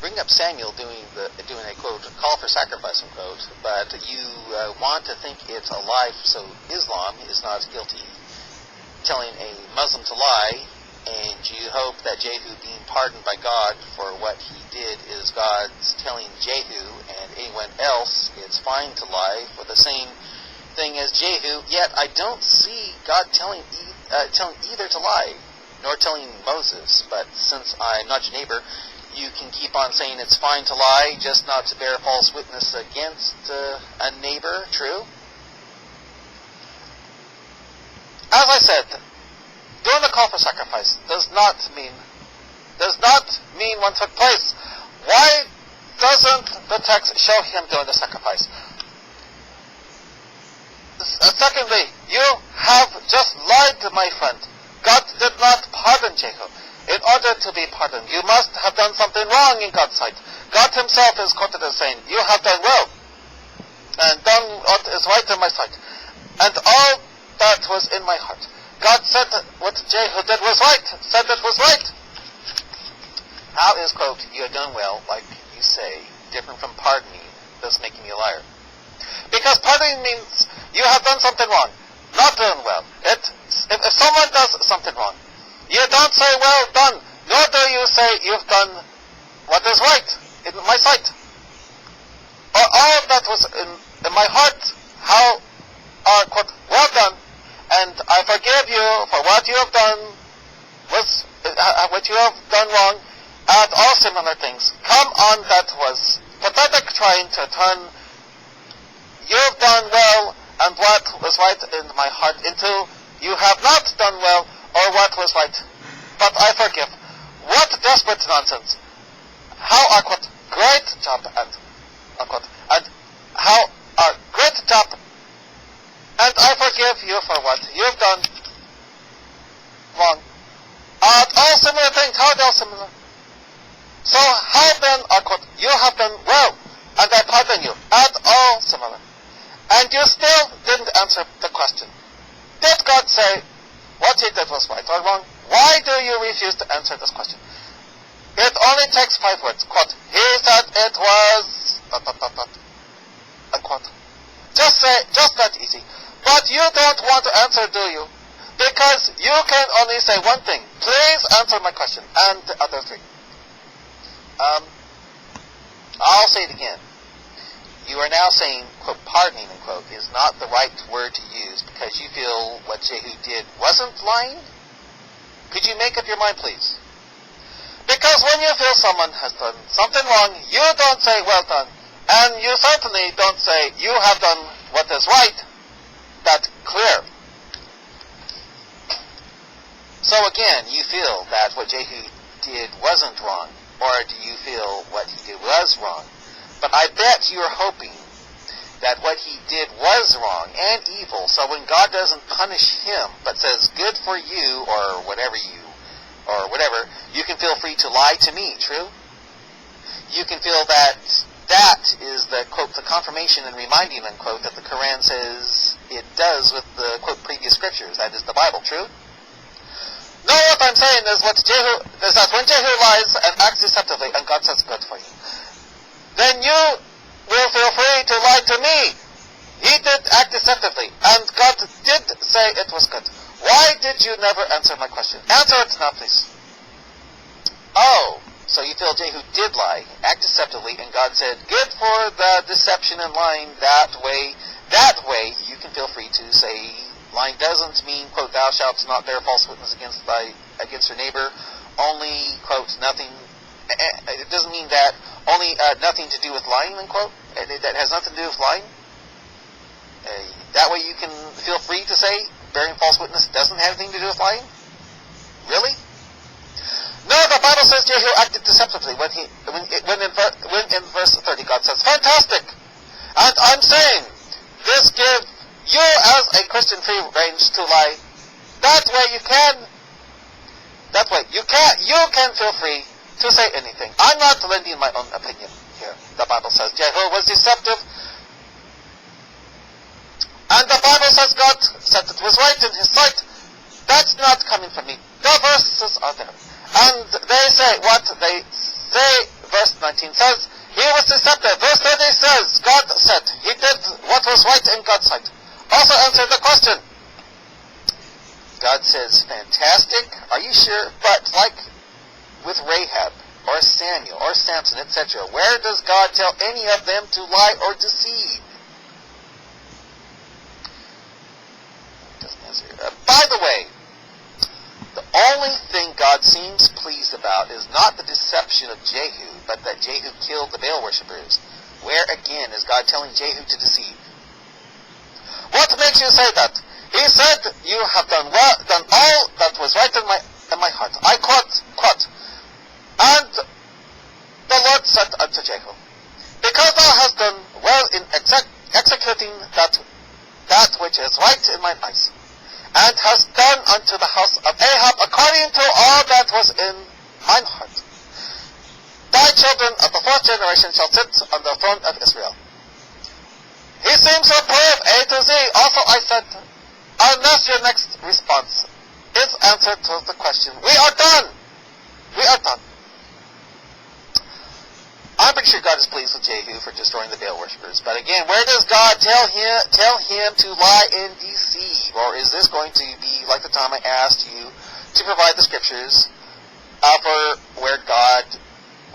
bring up Samuel doing a quote call for sacrifice unquote, but you want to think it's a lie, so Islam is not as guilty telling a Muslim to lie, and you hope that Jehu being pardoned by God for what he did is God's telling Jehu and anyone else it's fine to lie for the same thing as Jehu. Yet I don't see God telling either to lie, nor telling Moses. But since I'm not your neighbor, you can keep on saying it's fine to lie, just not to bear false witness against a neighbor. True? As I said, doing the call for sacrifice does not mean one took place. Why doesn't the text show him doing the sacrifice? Secondly, you have just lied to my friend. God did not pardon Jehu. In order to be pardoned, you must have done something wrong in God's sight. God himself is quoted as saying, you have done well, and done what is right in my sight, and all that was in my heart. God said that what Jehu did was right, said it was right. How is, quote, you have done well, like you say, different from pardoning, thus making you a liar? Because pardoning means you have done something wrong, not done well. If someone does something wrong, you don't say, well done, nor do you say, you've done what is right in my sight. Or all that was in my heart, how are, quote, well done, and I forgive you for what you have done, what you have done wrong, and all similar things. Come on, that was pathetic trying to turn you've done well and what was right in my heart into you have not done well or what was right, but I forgive. What desperate nonsense. How are, quote, great job, unquote, and how are great job, and I forgive you for what you've done wrong. And all similar things, how are they all similar? So how then, quote, you have done well, and I pardon you, and all similar. And you still didn't answer the question. Did God say what he did was right or wrong? Why do you refuse to answer this question? It only takes 5 words. Quote, he said it was... ... Unquote. Just that easy. But you don't want to answer, do you? Because you can only say one thing. Please answer my question. And the other 3. I'll say it again. You are now saying, quote, pardoning, unquote, is not the right word to use because you feel what Jehu did wasn't lying? Could you make up your mind, please? Because when you feel someone has done something wrong, you don't say, well done. And you certainly don't say, you have done what is right. That's clear. So again, you feel that what Jehu did wasn't wrong. Or do you feel what he did was wrong? But I bet you're hoping that what he did was wrong and evil, so when God doesn't punish him, but says, good for you, or whatever, you can feel free to lie to me, true? You can feel that is the, quote, the confirmation and reminding, unquote, that the Quran says it does with the, quote, previous scriptures, that is the Bible, true? No, what I'm saying is that when Jehu lies and acts deceptively, and God says good for you, then you will feel free to lie to me. He did act deceptively, and God did say it was good. Why did you never answer my question? Answer it now, please. Oh, so you feel Jehu did lie, act deceptively, and God said, good for the deception and lying that way. That way, you can feel free to say, lying doesn't mean, quote, thou shalt not bear false witness against your neighbor. Only, quote, nothing. It doesn't mean that only nothing to do with lying, unquote. That has nothing to do with lying. That way you can feel free to say bearing false witness doesn't have anything to do with lying? Really? No, the Bible says Jehu acted deceptively when in verse 30 God says, fantastic! And I'm saying, this gives you as a Christian free range to lie. That way you can feel free to say anything. I'm not lending my own opinion here. The Bible says Jehu was deceptive. And the Bible says God said it was right in his sight. That's not coming from me. The verses are there. And they say what they say verse 19 says, he was deceptive. Verse 30 says, God said, he did what was right in God's sight. Also answer the question. God says, fantastic, are you sure? But like with Rahab, or Samuel, or Samson, etc., where does God tell any of them to lie or deceive? Doesn't answer. By the way, the only thing God seems pleased about is not the deception of Jehu, but that Jehu killed the Baal worshippers. Where again is God telling Jehu to deceive? What makes you say that? He said, you have done all that was right in my heart. I quote, and the Lord said unto Jehu, because thou hast done well in executing that which is right in mine eyes, and hast done unto the house of Ahab according to all that was in mine heart, thy children of the fourth generation shall sit on the throne of Israel. He seems to approve A to Z. Also I said, unless your next response is answer to the question, we are done. We are done. I'm pretty sure God is pleased with Jehu for destroying the Baal worshippers. But again, where does God tell him to lie and deceive? Or is this going to be like the time I asked you to provide the scriptures for where God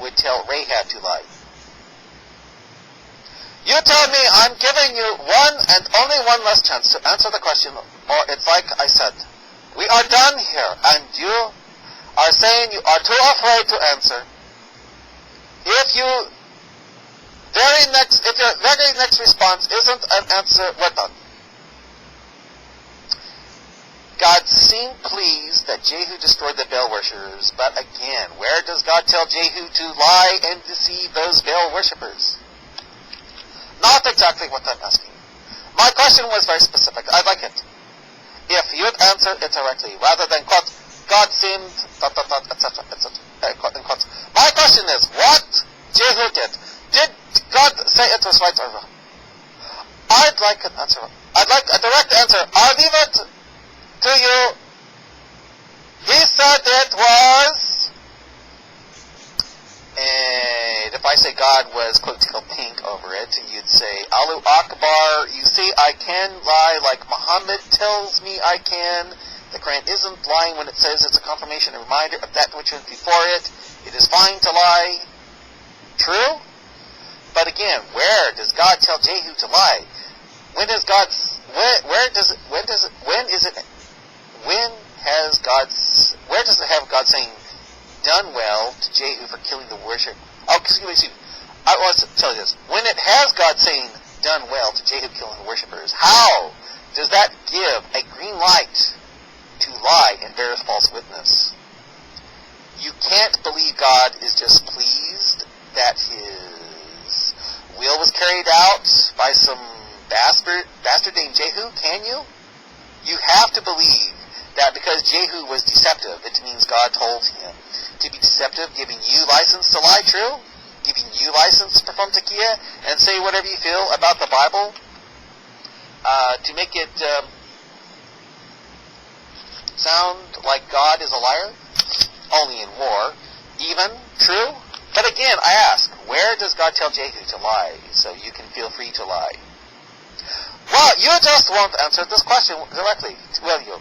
would tell Rahab to lie? You tell me I'm giving you one and only one last chance to answer the question, or it's like I said, we are done here, and you are saying you are too afraid to answer. If your very next response isn't an answer, we're done. God seemed pleased that Jehu destroyed the Baal worshippers, but again, where does God tell Jehu to lie and deceive those Baal worshippers? Not exactly what I'm asking. My question was very specific. I'd like it. If you'd answer it directly, rather than quote, God seemed, etc., etc., my question is, what Jehu did? Did God say it was right or wrong? I'd like an answer. I'd like a direct answer. I'll leave it to you. He said it was, and if I say God was, quote, tickled pink over it, you'd say, Allahu Akbar, you see, I can lie like Muhammad tells me I can. The Quran isn't lying when it says it's a confirmation and reminder of that which went before it. It is fine to lie. True? But again, where does God tell Jehu to lie? When has God saying, done well to Jehu for killing the worship? Oh, excuse me. I want to tell you this. When it has God saying, done well to Jehu killing the worshippers, how does that give a green light to lie and bear false witness? You can't believe God is just pleased that his will was carried out by some bastard named Jehu, can you? You have to believe that because Jehu was deceptive, it means God told him to be deceptive, giving you license to lie, true? Giving you license to perform taqqiya and say whatever you feel about the Bible to make it sound like God is a liar? Only in war. Even? True? But again, I ask, where does God tell Jehu to lie so you can feel free to lie? Well, you just won't answer this question directly, will you?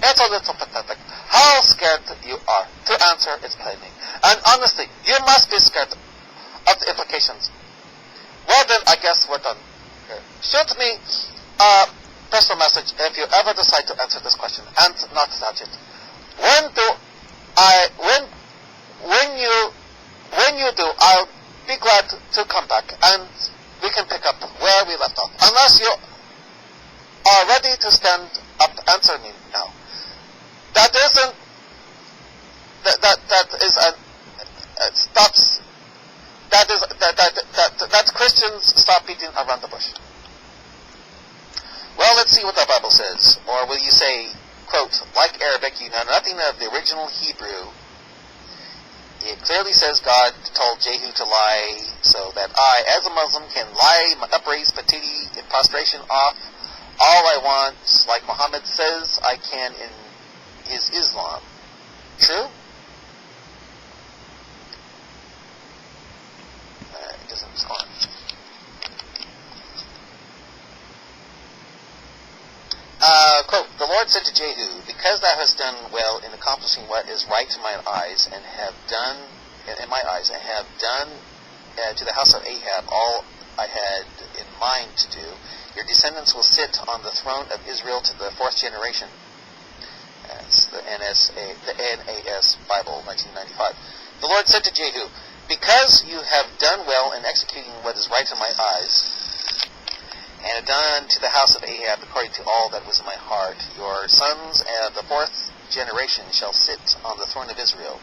It's a little pathetic. How scared you are to answer its plainly. And honestly, you must be scared of the implications. Well then, I guess we're done here. Shoot me a personal message if you ever decide to answer this question and not doubt it. When you do, I'll be glad to come back and we can pick up where we left off. Unless you are ready to stand up to answer me now. That Christians stop beating around the bush. Well, let's see what the Bible says. Or will you say, quote, like Arabic, you know nothing of the original Hebrew. It clearly says God told Jehu to lie so that I, as a Muslim, can lie my upraised patiti in prostration off all I want, like Muhammad says I can in his Islam. True? Lord said to Jehu, because thou hast done well in accomplishing what is right in mine eyes, and have done to the house of Ahab all I had in mind to do, your descendants will sit on the throne of Israel to the fourth generation. That's the NAS Bible, 1995. The Lord said to Jehu, because you have done well in executing what is right in my eyes, and have done to the house of Ahab according to all that was in my heart, your sons of the fourth generation shall sit on the throne of Israel.